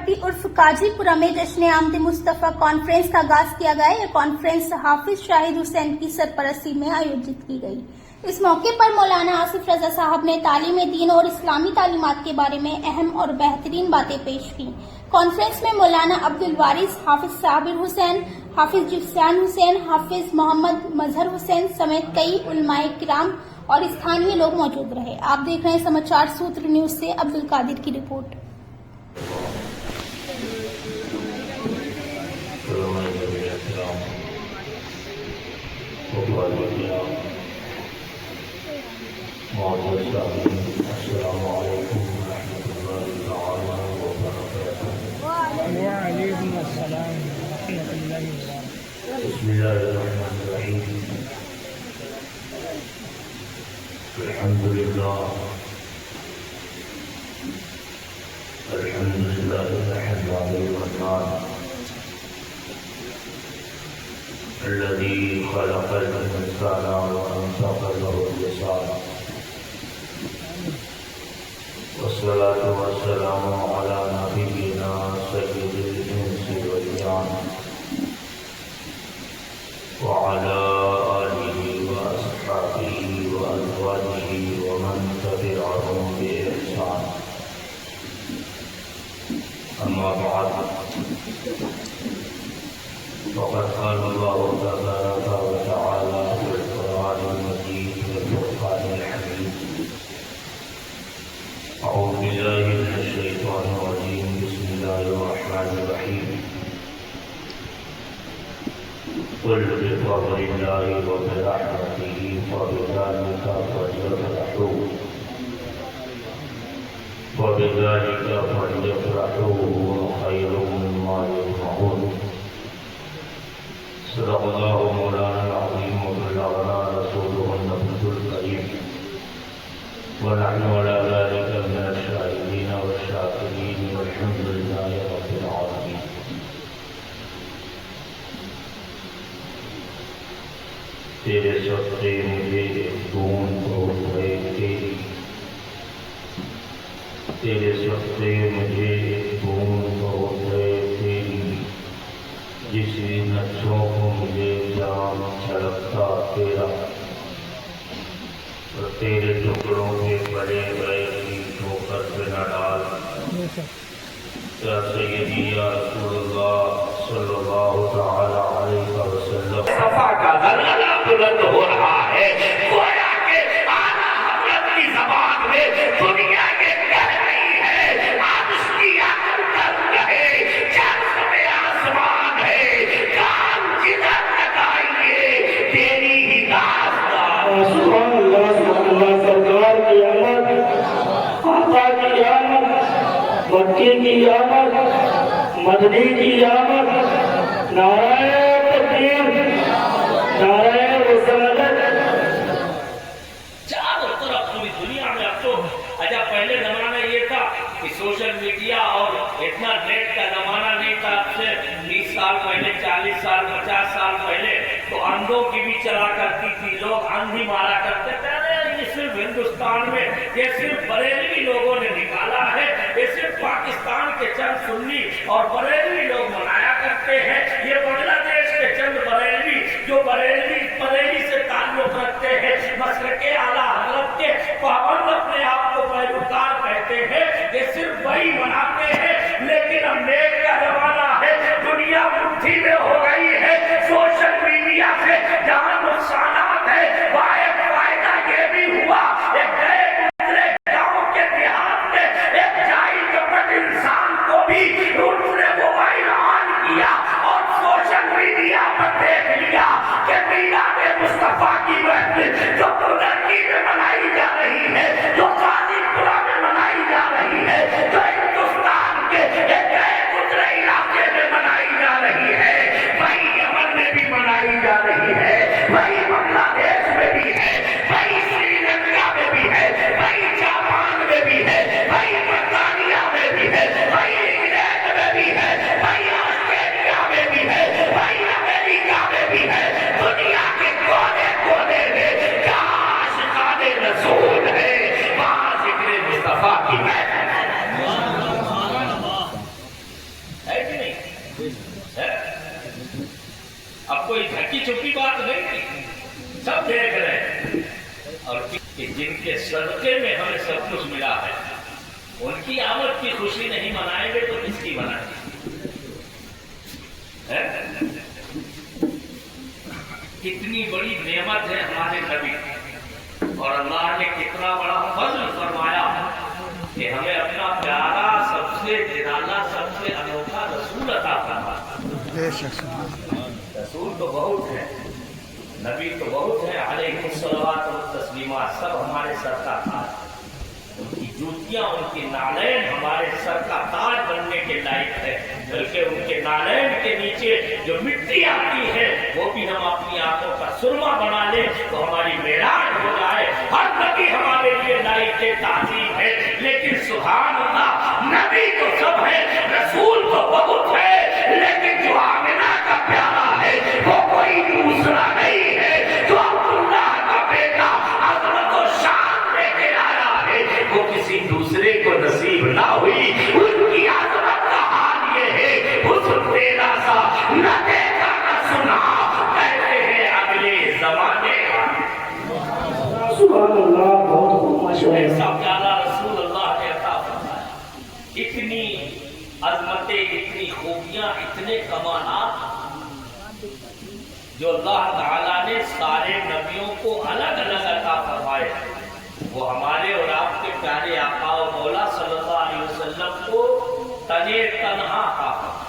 پٹی عرف قاضی پورہ میں جشن آمد مصطفیٰ کانفرنس کا آغاز کیا گیا۔ یہ کانفرنس حافظ شاہد حسین کی سرپرستی میں آیوجت کی گئی۔ اس موقع پر مولانا آصف رضا صاحب نے تعلیم دین اور اسلامی تعلیمات کے بارے میں اہم اور بہترین باتیں پیش کی۔ کانفرنس میں مولانا عبد الوارث، حافظ صابر حسین، حافظ جفسان حسین، حافظ محمد مظہر حسین سمیت کئی علماء کرام اور استھانیہ لوگ موجود رہے۔ آپ دیکھ رہے ہیں سماچار سوتر نیوز سے عبد القادر کی رپورٹ۔ السلام علیکم ورحمۃ اللہ تعالی وبرکاتہ۔ وعلیکم السلام ورحمۃ اللہ وبرکاتہ۔ بسم اللہ الرحمن الرحیم۔ الحمد للہ الرحمن الرحیم الذي خلق الإنسان وأنشأ له اللسان والصلاة والسلام على نبينا سيد الإنس والجان وعلى آله وأصحابه وأزواجه ومن تبعهم بإحسان، أما بعد، فقد قال الله تبارك وتعالى في القرآن المجيد والفرقان الحميد: أعوذ بالله من الشيطان الرجيم، بسم الله الرحمن الرحيم. قل بفضل الله وبرحمته فبذلك فليفرحوا هو خير مما يجمعون. صدق الله مولانا العظيم وبلغنا رسوله النبي الكريم، ونحن على ذلك من الشاهدين والشاكرين، والحمد لله رب العالمين. تیرے صدقے مجھے خون بہت ہے تیری، تیرے صدقے مجھے خون بہت ہے تیری، جس نقشوں کو مجھے جام چھڑکتا تیرا، اور تیرے ٹکڑوں کے بڑے گئے کی ٹھوکر پہ نہ ڈال۔ یا سیدی یا رسول اللہ صلی اللہ تعالی علیہ وسلم، صفا کا زلزلہ بلند ہو رہا ہے، گویا کہ اعلیٰ حضرت کی زبان میں دنیا کے کہہ رہی ہے، آج اس کی آدم رہے چرخ میں آسمان ہے، کام جدھر لگائیے تیری ہی داستان۔ سبحان اللہ، سبحان اللہ۔ سرکار کی آمد، آقا کی آمد، مکی کی آمد، مدنی کی آمد، نعرہ تکبیر، نعرہ رسالت۔ چاروں طرف پوری دنیا میں اب تو اچھا پہلے زمانہ یہ تھا کہ سوشل میڈیا اور اتنا نیٹ کا زمانہ نہیں تھا، اب سے 20 سال پہلے، 40 سال، 50 سال پہلے تو اندھوں کی بھی چلا کرتی تھی، لوگ اندھی مارا کرتے تھے۔ یہ صرف ہندوستان میں، یہ صرف بریلوی لوگوں نے نکالا ہے، یہ صرف پاکستان کے چند سنی اور بریلوی لوگ منایا کرتے ہیں۔ یہ بنگلہ دیش کے چند بریلوی جو بریلی سے تعلق رکھتے ہیں، مسلک اعلیٰ حضرت کے پابند اپنے آپ کو پیروکار کہتے ہیں، یہ صرف وہی مناتے ہیں۔ لیکن اب نیٹ کا زمانہ ہے، دنیا مٹھی میں ہو گئی ہے، سوشل میڈیا سے جہاں نقصانات ہے، واحد فائدہ یہ بھی ہوا ایک گئے گزرے گاؤں کے دیہات میں ایک جائی کپٹ انسان کو بھی انہوں نے موبائل آن کیا اور سوشل میڈیا پر دیکھ لیا کہ میلاد مصطفیٰ کی محفل جو ترکی میں منائی جا رہی ہے، جو قاضی پورہ میں منائی جا رہی ہے، جو ہندوستان کے ایک گئے گزرے علاقے میں منائی جا رہی ہے، وہی یمن میں بھی منائی جا رہی ہے، وہی بنگلہ دیش میں بھی ہے، وہی سری لنکا میں بھی ہے، وہی جاپان میں بھی ہے، وہی برطانیہ میں بھی ہے، وہی انگلینڈ میں بھی ہے، وہی آسٹریلیا میں بھی ہے، وہی امریکہ میں بھی ہے۔ دنیا کے کونے کونے میں جہاں عاشقان رسول ہے، وہاں ذکر مصطفیٰ کی محفل۔ छुपी छुपी बात नहीं की, सब देख रहे हैं। और कि जिनके सदके में हमें सब कुछ मिला है, उनकी आमद की खुशी नहीं मनाएंगे तो किसकी मनाएंगे? कितनी बड़ी नेमत है हमारे नबी, और अल्लाह ने कितना बड़ा फजल फरमाया कि हमें अपना प्यारा, सबसे निराला, सबसे अनोखा रसूल अता फरमाया। रसूल तो बहुत है, नबी तो बहुत है, अलैहिस्सलात व तस्लीमात, सब हमारे सर का ताज। उनकी जूतियां, उनकी नालैन हमारे सर का ताज बनने के लायक है, बल्कि उनके नालैन के नीचे जो मिट्टी आती है वो भी हम अपनी आंखों का सुरमा बना ले तो हमारी मेराज हो जाए। हर नबी हमारे लिए लायक ताज़ीम है, लेकिन सुभान अल्लाह, नबी तो सब है, रसूल तो बहुत है, लेकिन जो आमिना का प्यारा है वो कोई दूसरा नहीं है, जो अब्दुल्लाह का बेटा अजमत और शान लेके आया है, वो किसी दूसरे को नसीब ना हुई। उनकी अजमत का हाल ये है, उस तेरा सा न देखा न सुना, कहते हैं अगले जमाने का। सुभान अल्लाह, बहुत माशाअल्लाह। ऐसा प्यारा रसूल अल्लाह ने अता फरमाया, इतनी अजमतें, इतनी खूबियां, इतने कमालात जो अल्लाह ताला ने सारे नबियों को अलग अलग अता फरमाए, वो हमारे और आपके प्यारे आका और मौला सल्लल्लाहु अलैहि वसल्लम को तने तन्हा अता फरमाया।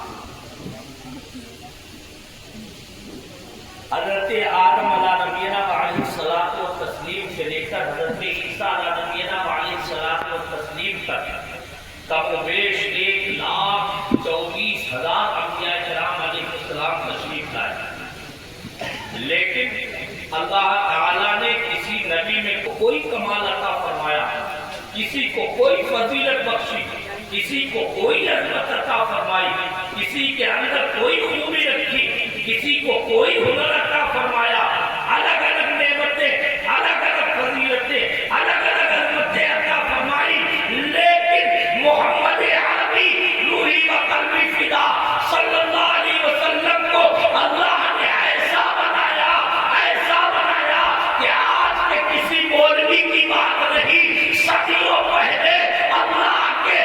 हज़रत आदम अला नबीना अलैहिस्सलातु व तस्लीम से लेकर हज़रत ईसा अला नबीना अलैहिस्सलातु व तस्लीम तक कमोबेश 1,24,000 अंबिया किराम अलैहिस्सलाम तशरीफ लाए, लेकिन अल्लाह ताला ने किसी नबी में कोई कमाल अता फरमाया, किसी को कोई फजीलत बख्शी, किसी को कोई अज़मत अता फरमाई, किसी के अंदर कोई खूबी रखी, किसी को कोई हुनर अता फरमाया। अलग अलग नेमतें, अलग अलग फजीलतें, अलग अलग अज़मतें अता फरमाई, लेकिन मोहम्मद अरबी रूही व कल्बी फिदा सल्लल्लाहु अलैहि वसल्लम को अल्लाह ने ऐसा बनाया कि आज के किसी मौलवी की बात नहीं, सदियों पहले अल्लाह के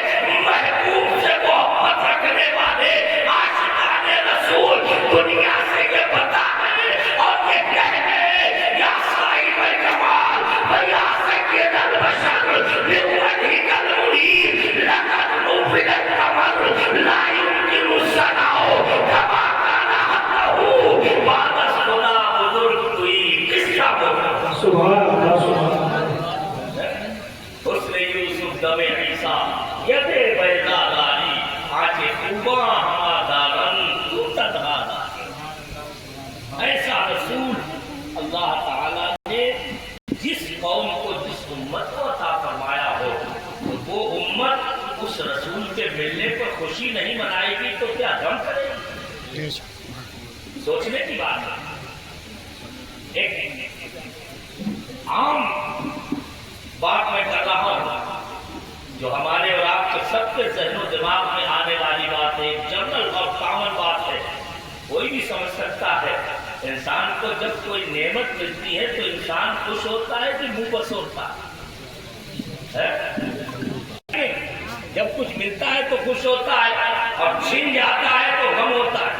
महबूब से मोहब्बत रखने वाले आशिकाने रसूल दुनिया से ये बता है और ये कह है, या साहिबल कमाल या सय्यदल बशर लिवजहिकल मुनीर लक़द नुफ़िदत कमर ला युमकिनु सनाओ कमा काना हत्तहू बादस्तुना बुजुर्ग तुई किस्सा बोल। सुभान अल्लाह, सुभान अल्लाह। हुस्न यूसुफ दमे ईसा यदे बैदा लाली आजे खूबा हमा दागन तू तदहा दाली। ऐसा रसूल अल्लाह ताला ने जिस कौम को, जिस उम्मत को अता फरमाया हो, वो उम्मत उस रसूल के मिलने पर खुशी नहीं मनाएगी तो क्या गम करेगी? सोचने की बात है। एक आम बात मैं कर रहा हूं, जो हमारे और आपके सबके ज़हनो दिमाग में आने वाली बात है, जनरल और कॉमन बात है, कोई भी समझ सकता है। इंसान को जब कोई नेमत मिलती है तो इंसान खुश होता है कि मुंह बस होता है? जब कुछ मिलता है तो खुश होता है, और छीन जाता है तो गम होता है।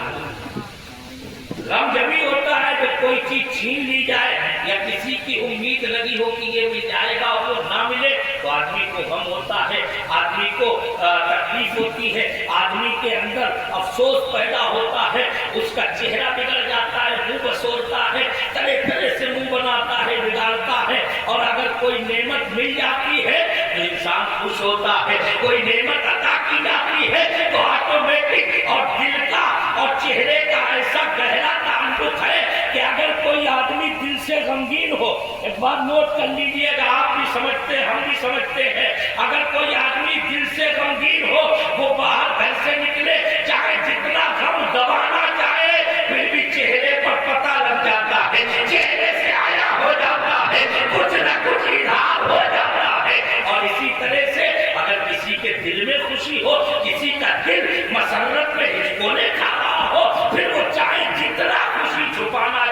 गम जब भी होता है जब कोई चीज छीन ली जाए या किसी की उम्मीद लगी हो कि ये मिल जाएगा और वो ना मिले तो आदमी को गम होता है, आदमी को तकलीफ होती है, आदमी के अंदर अफसोस पैदा होता है, उसका चेहरा बिगड़ जाता है, मुंह बसोरता है, तरह तरह से मुंह बनाता है, बिगाड़ता है। और अगर कोई नेमत मिल जाती है तो इंसान खुश होता है, कोई नेमत अता की जाती है तो ऑटोमेटिक और दिल का और चेहरे का ऐसा गहरा ताल्लुक है कि अगर कोई आदमी दिल से गमगीन हो, एक बार नोट कर लीजिएगा, आप भी समझते हैं, हम भी समझते हैं, अगर कोई आदमी दिल से गमगीन हो, वो बाहर घर से निकले, चाहे जितना गम दबाना चाहे, फिर भी चेहरे पर पता लग जाता है, चेहरे से आया हो जाता है, कुछ न कुछ इजहार हो जाता है। और इसी तरह से अगर किसी के दिल में खुशी हो, किसी का दिल मसरत में हिचकोले खा रहा हो, फिर वो चाहे जितना खुशी छुपाना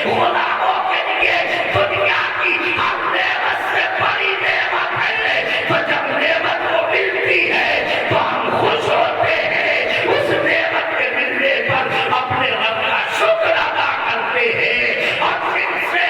غلاموں کے لیے دنیا کی ہر نعمت سے بڑی نعمت ہے. تو جب نعمت کو ملتی ہے تو ہم خوش ہوتے ہیں, اس نعمت کے ملنے پر اپنے رب کا شکر ادا کرتے ہیں, اور پھر سے